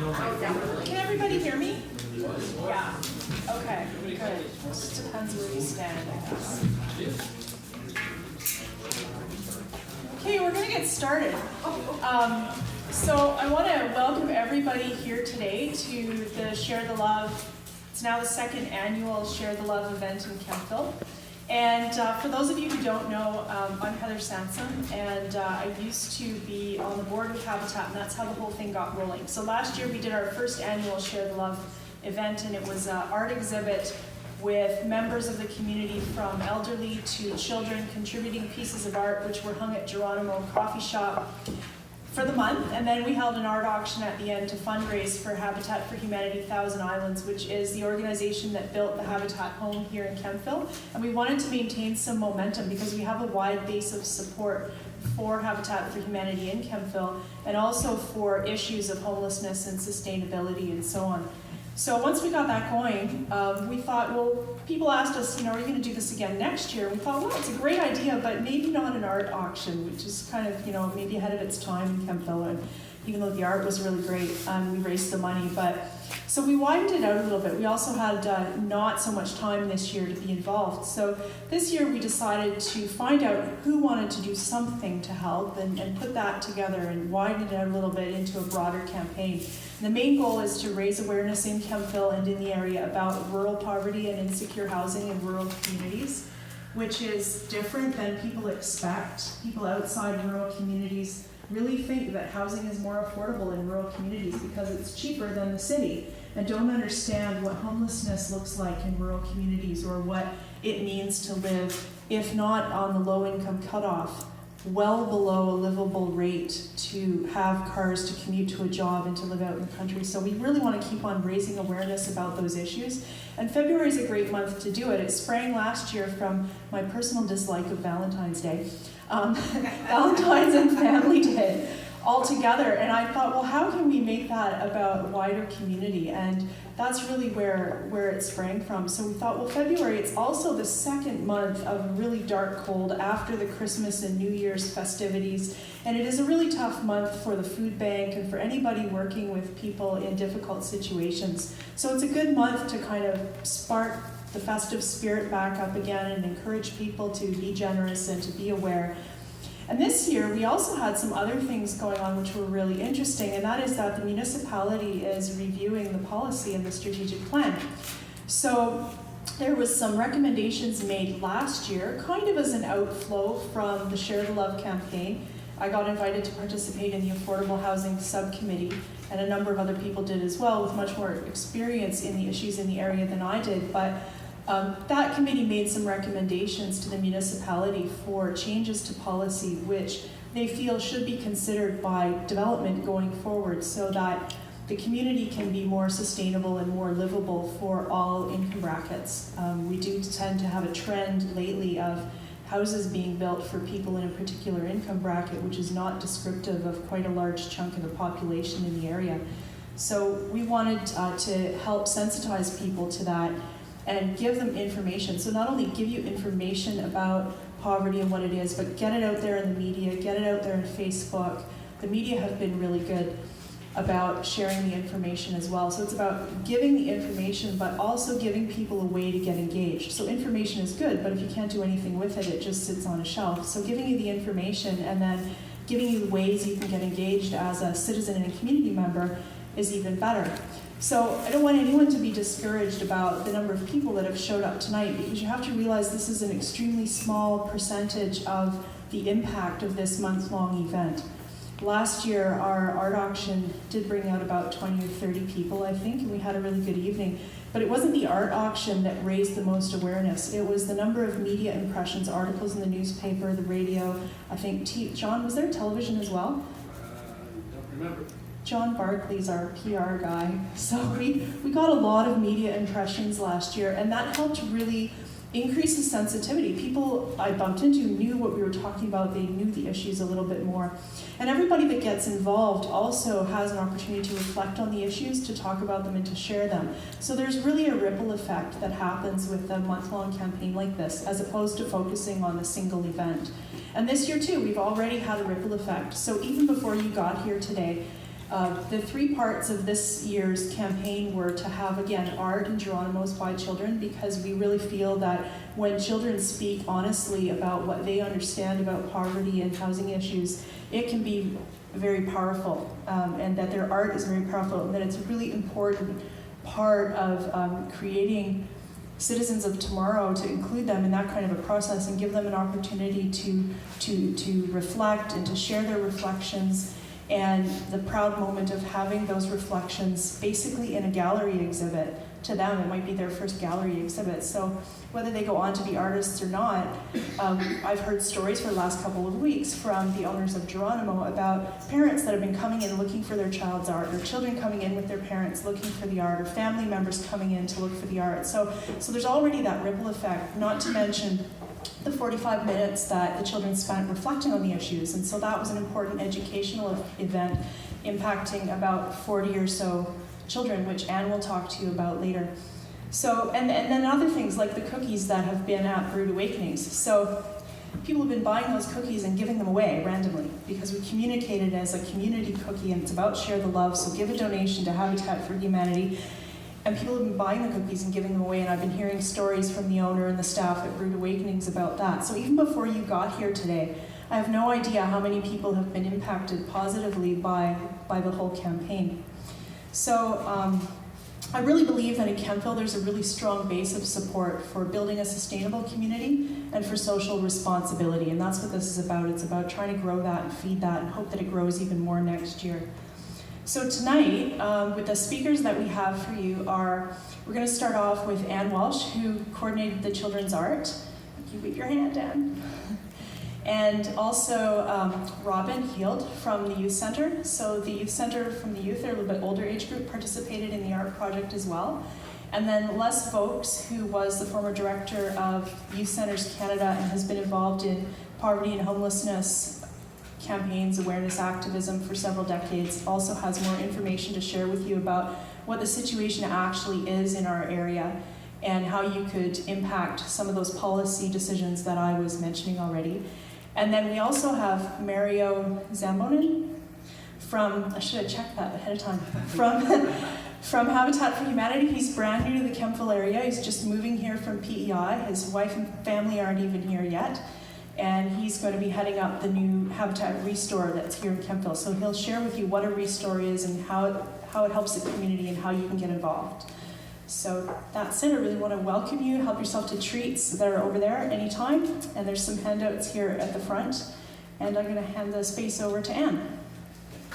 Can everybody hear me? Yeah. Okay, good. Just depends where you stand, I guess. Okay, we're going to get started. So I want to welcome everybody here today to the Share the Love. It's now the second annual Share the Love event in Kemptville. And for those of you who don't know, I'm Heather Sansom, and I used to be on the board with Habitat, and that's how the whole thing got rolling. So last year we did our first annual Share the Love event, and it was an art exhibit with members of the community from elderly to children contributing pieces of art, which were hung at Geronimo Coffee Shop for the month. And then we held an art auction at the end to fundraise for Habitat for Humanity Thousand Islands, which is the organization that built the Habitat home here in Kemptville. And we wanted to maintain some momentum because we have a wide base of support for Habitat for Humanity in Kemptville, and also for issues of homelessness and sustainability and so on. So once we got that going, we thought, well, people asked us, are you going to do this again next year? We thought, well, it's a great idea, but maybe not an art auction, which is kind of, maybe ahead of its time in Kemptville. And even though the art was really great, we raised the money. So we widened it out a little bit. We also had not so much time this year to be involved. So this year we decided to find out who wanted to do something to help and put that together and widen it out a little bit into a broader campaign. And the main goal is to raise awareness in Kemptville and in the area about rural poverty and insecure housing in rural communities, which is different than people expect. People outside rural communities really think that housing is more affordable in rural communities because it's cheaper than the city, and don't understand what homelessness looks like in rural communities, or what it means to live, if not on the low-income cutoff, well below a livable rate, to have cars to commute to a job and to live out in the country. So we really want to keep on raising awareness about those issues. And February is a great month to do it. It sprang last year from my personal dislike of Valentine's Day. Valentine's and Family Day all together, and I thought, well, how can we make that about wider community? And that's really where it sprang from. So we thought, well, February, it's also the second month of really dark cold after the Christmas and New Year's festivities, and it is a really tough month for the food bank and for anybody working with people in difficult situations. So it's a good month to kind of spark the festive spirit back up again and encourage people to be generous and to be aware. And this year, we also had some other things going on which were really interesting, and that is that the municipality is reviewing the policy and the strategic plan. So there was some recommendations made last year, kind of as an outflow from the Share the Love campaign. I got invited to participate in the Affordable Housing Subcommittee, and a number of other people did as well, with much more experience in the issues in the area than I did. But that committee made some recommendations to the municipality for changes to policy which they feel should be considered by development going forward, so that the community can be more sustainable and more livable for all income brackets. We do tend to have a trend lately of houses being built for people in a particular income bracket, which is not descriptive of quite a large chunk of the population in the area. So we wanted to help sensitize people to that and give them information. So not only give you information about poverty and what it is, but get it out there in the media, get it out there on Facebook. The media have been really good about sharing the information as well. So it's about giving the information, but also giving people a way to get engaged. So information is good, but if you can't do anything with it, it just sits on a shelf. So giving you the information and then giving you the ways you can get engaged as a citizen and a community member is even better. So I don't want anyone to be discouraged about the number of people that have showed up tonight, because you have to realize this is an extremely small percentage of the impact of this month-long event. Last year, our art auction did bring out about 20 or 30 people, I think, and we had a really good evening. But it wasn't the art auction that raised the most awareness. It was the number of media impressions, articles in the newspaper, the radio. I think, John, was there television as well? Don't remember. John Barkley's our PR guy. So we got a lot of media impressions last year, and that helped really increase the sensitivity. People I bumped into knew what we were talking about. They knew the issues a little bit more. And everybody that gets involved also has an opportunity to reflect on the issues, to talk about them, and to share them. So there's really a ripple effect that happens with a month-long campaign like this, as opposed to focusing on the single event. And this year too, we've already had a ripple effect. So even before you got here today, The three parts of this year's campaign were to have, again, art in Geronimo's by children, because we really feel that when children speak honestly about what they understand about poverty and housing issues, it can be very powerful, and that their art is very powerful, and that it's a really important part of creating citizens of tomorrow, to include them in that kind of a process and give them an opportunity to reflect and to share their reflections, and the proud moment of having those reflections basically in a gallery exhibit. To them, it might be their first gallery exhibit. So whether they go on to be artists or not, I've heard stories for the last couple of weeks from the owners of Geronimo about parents that have been coming in looking for their child's art, or children coming in with their parents looking for the art, or family members coming in to look for the art. So there's already that ripple effect, not to mention the 45 minutes that the children spent reflecting on the issues. And so that was an important educational event impacting about 40 or so children, which Anne will talk to you about later. So, and then other things like the cookies that have been at Brood Awakenings. So people have been buying those cookies and giving them away randomly, because we communicated as a community cookie, and it's about share the love, so give a donation to Habitat for Humanity. And people have been buying the cookies and giving them away, and I've been hearing stories from the owner and the staff at Brood Awakenings about that. So even before you got here today, I have no idea how many people have been impacted positively by the whole campaign. So I really believe that in Kemptville there's a really strong base of support for building a sustainable community and for social responsibility, and that's what this is about. It's about trying to grow that and feed that and hope that it grows even more next year. So tonight, with the speakers that we have for you we're going to start off with Anne Walsh, who coordinated the children's art. You put your hand down. And also Robin Heald from the Youth Center. So the Youth Center from the youth, they're a little bit older age group, participated in the art project as well. And then Les Vokes, who was the former director of Youth Centers Canada and has been involved in poverty and homelessness campaigns, awareness activism for several decades, also has more information to share with you about what the situation actually is in our area and how you could impact some of those policy decisions that I was mentioning already. And then we also have Mario Zambonin from, I should have checked that ahead of time, from Habitat for Humanity. He's brand new to the Kemptville area. He's just moving here from PEI. His wife and family aren't even here yet. And he's going to be heading up the new Habitat Restore that's here in Kemptville. So he'll share with you what a restore is and how it helps the community and how you can get involved. So that's it. I really want to welcome you. Help yourself to treats that are over there anytime. And there's some handouts here at the front. And I'm going to hand the space over to Anne.